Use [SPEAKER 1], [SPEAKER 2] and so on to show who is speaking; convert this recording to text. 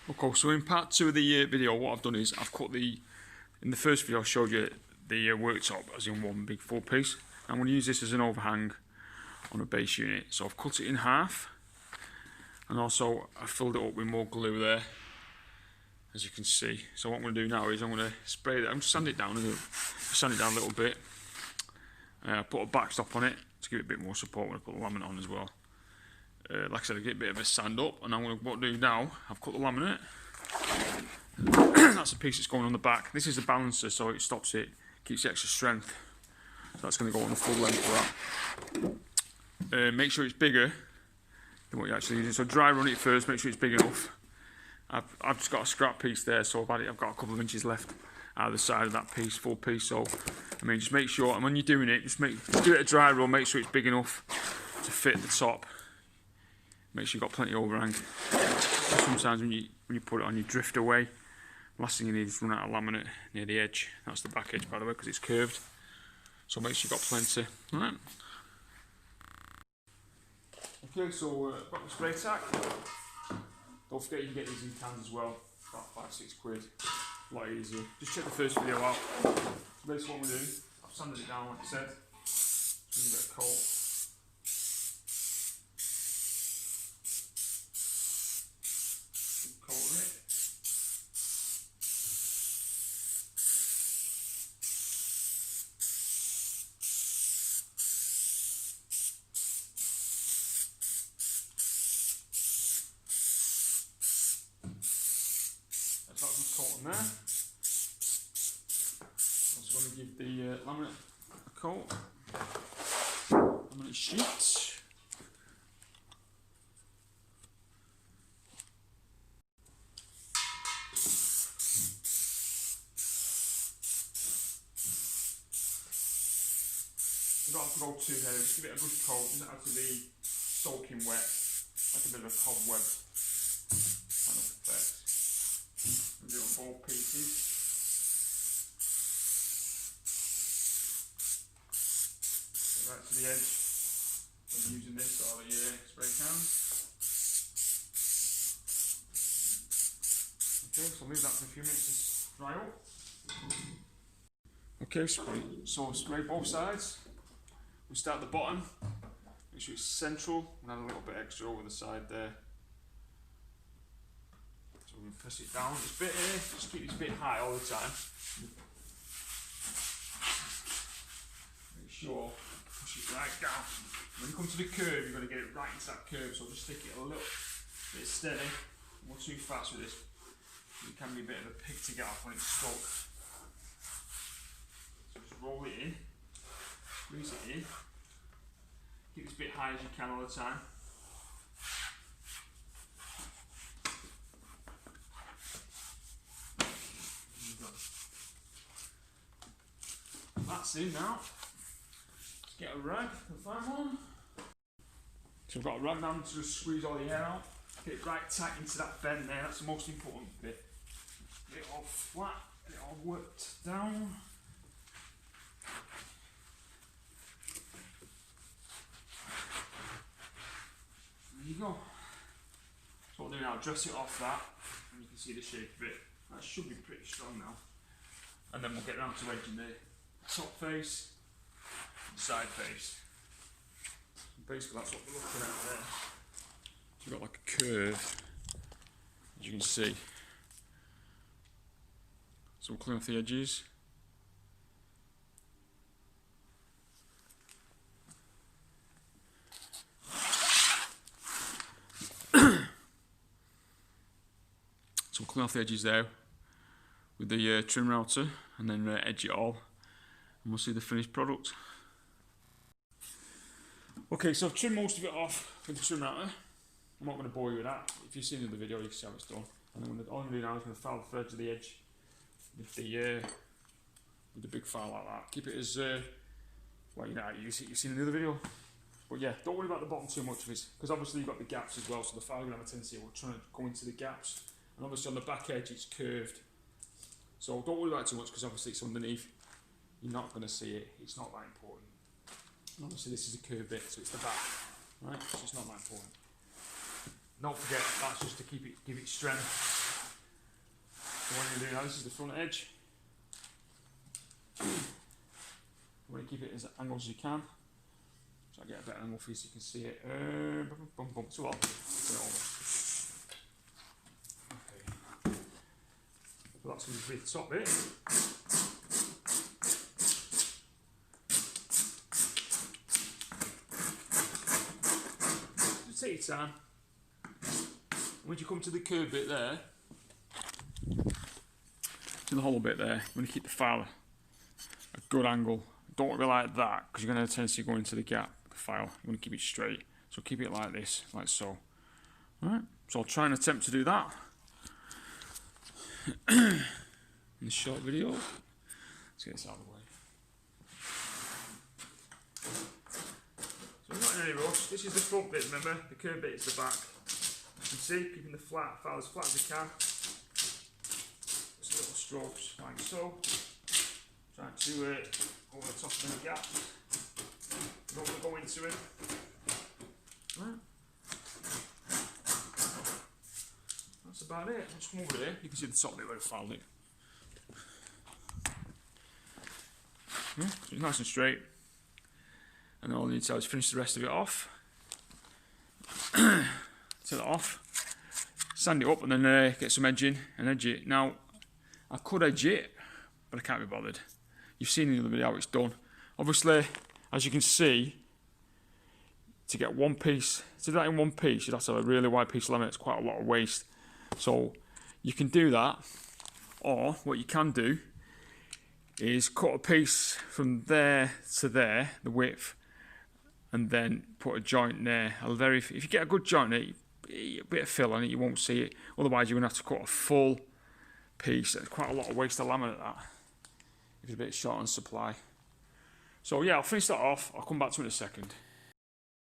[SPEAKER 1] Okay, so in part 2 of the video, what I've done is I've cut in the first video I showed you the worktop as in one big full piece. I'm going to use this as an overhang on a base unit. So I've cut it in half, and also I filled it up with more glue there, as you can see. So what I'm going to do now is I'm going to spray that, I'm just sand it down a little bit. Put a backstop on it to give it a bit more support when I put the laminate on as well. Like I said, I get a bit of a sand up, and I'm going to do now, I've cut the laminate. That's the piece that's going on the back. This is a balancer, so it stops it, keeps the extra strength. So that's going to go on the full length of that. Make sure it's bigger than what you're actually using. So dry run it first, make sure it's big enough. I've just got a scrap piece there, so I've got a couple of inches left out of the side of that piece, full piece. So I mean, just make sure, and when you're doing it, just do it a dry run, make sure it's big enough to fit the top. Make sure you've got plenty of overhang. Sometimes when you put it on, you drift away. Last thing you need is run out of laminate near the edge. That's the back edge, by the way, because it's curved. So make sure you've got plenty. Alright. Okay, so got the spray tack. Don't forget you can get these in cans as well. About £5–6 quid. A lot easier. Just check the first video out. So basically what we're doing, I've sanded it down like I said. Just a bit of coat. Got some coat on there. Also going to give the laminate a coat. Laminate sheet. You don't have to go too heavy, just give it a good coat, it doesn't have to be soaking wet, like a bit of a cobweb kind of effect. Do it on both pieces. Get right to the edge when using this or the spray can. Okay, so leave that for a few minutes to dry up. Okay, so spray both sides. We start at the bottom, make sure it's central, and add a little bit extra over the side there. So we press it down, it's a bit here, just keep it a bit high all the time. Make sure, push it right down. When you come to the curve, you're going to get it right into that curve, so just stick it a little bit steady. Not too fast with this. It can be a bit of a pig to get off when it's stuck. So just roll it in, squeeze it in. Keep it as bit high as you can all the time. That's in now. Let's get a rag, and find one. So I've got a rag now to just squeeze all the air out. Get it right tight into that bend there, that's the most important bit. Get it all flat, get it all worked down. There you go. So what I'll do now, dress it off that, and you can see the shape of it. That should be pretty strong now. And then we'll get around to edging the top face and side face. And basically that's what we're looking at there. So you've got like a curve, as you can see. So we'll clean off the edges. So we'll clean off the edges there with the trim router, and then edge it all, and we'll see the finished product. Okay, so I've trimmed most of it off with the trim router. I'm not going to bore you with that. If you've seen the video, you can see how it's done. And then all I'm going to do now is going to file the threads of the edge with the big file like that. Keep it as well, you know, you've seen the other video. But yeah, don't worry about the bottom too much of it, because obviously you've got the gaps as well, so the file is going to have a tendency of trying to go into the gaps. And obviously on the back edge it's curved. So don't worry about it too much, because obviously it's underneath. You're not going to see it. It's not that important. And obviously this is a curved bit, so it's the back, right? So it's not that important. Don't forget, that's just to give it strength. So what I'm going to do now, this is the front edge. You want to keep it as angled as you can. So I get a better angle for you so you can see it. So what? Okay. So that's going to be the top bit. Just take your time. Once you come to the curved bit there, to the hollow bit there, you want to keep the file a good angle. Don't be like that, because you're going to have a tendency to go into the gap, the file. You want to keep it straight. So keep it like this, like so. Alright, so I'll try and attempt to do that in this short video. Let's get this out of the way. So I'm not in any rush. This is the front bit, remember? The curved bit is the back. You can see, keeping the file as flat as I can. Just little strokes, like so. Trying to over the top of the gap. Don't want to go into it. Right. That's about it. I'll just come over here. You can see the top bit where I filed it. Yeah, so it's nice and straight. And all I need to do is finish the rest of it off. Take it off. Sand it up and then get some edging and edge it. Now, I could edge it, but I can't be bothered. You've seen in the other video how it's done. Obviously, as you can see, to get one piece, to do that in one piece, you'd have to have a really wide piece of laminate. It's quite a lot of waste. So you can do that, or what you can do is cut a piece from there to there, the width, and then put a joint there. If you get a good joint there, a bit of fill on it, you won't see it. Otherwise, you're going to have to cut a full piece. It's quite a lot of waste of laminate, that, if it's a bit short on supply. So yeah, I'll finish that off. I'll come back to it in a second.